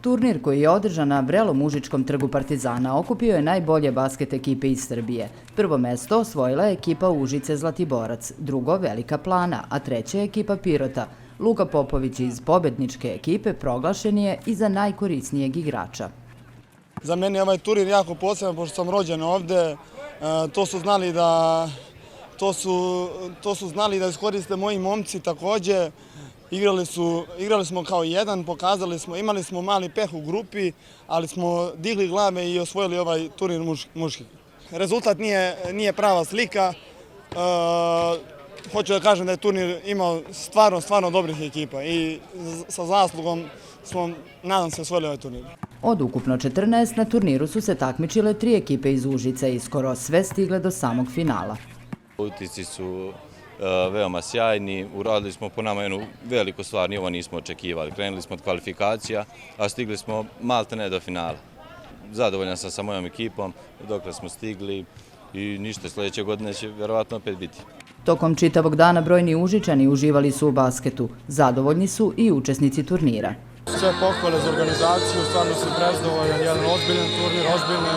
Turnir koji je održan na vrelom Užičkom trgu Partizana okupio je najbolje basket ekipe iz Srbije. Prvo mesto osvojila je ekipa Užice Zlatiborac, drugo Velika Plana, a treća je ekipa Pirota. Luka Popović iz pobedničke ekipe proglašen je i za najkorisnijeg igrača. Za mene je ovaj turnir jako poseban, pošto sam rođen ovde. To su znali da iskoriste moji momci takođe. Igrali smo kao jedan, pokazali smo, imali smo mali peh u grupi, ali smo digli glave i osvojili ovaj turnir muški. Rezultat nije prava slika. Hoću da kažem da je turnir imao stvarno dobrih ekipa i sa zaslugom smo, nadam se, osvojili ovaj turnir. Od ukupno 14 na turniru su se takmičile 3 ekipe iz Užice i skoro sve stigle do samog finala. Utisci su veoma sjajni, uradili smo po nama jednu veliku stvar, ni ovo nismo očekivali. Krenuli smo od kvalifikacija, a stigli smo maltene do finala. Zadovoljan sam sa mojom ekipom, dokle smo stigli i ništa, sljedeće godine će vjerovatno opet biti. Tokom čitavog dana brojni Užičani uživali su u basketu. Zadovoljni su i učesnici turnira. Sve pohvale za organizaciju, stvarno sam prezadovoljan, jedan ozbiljan turnir, ozbiljne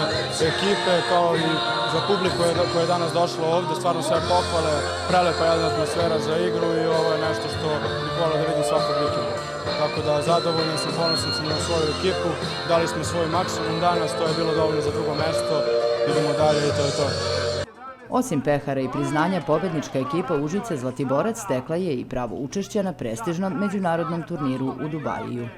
ekipe, kao i za publiku koja je danas došla ovde, stvarno sve pohvale, prelepa jedna atmosfera za igru i ovo je nešto što bih volio da vidim svakog vikenda. Tako da zadovoljan sam, ponosan sam na svoju ekipu, dali smo svoj maksimum danas, to je bilo dovoljno za drugo mesto, idemo dalje i to je to. Osim pehara i priznanja, pobednička ekipa Užice Zlatiborac stekla je i pravo učešće na prestižnom međunarodnom turniru u Dubaju.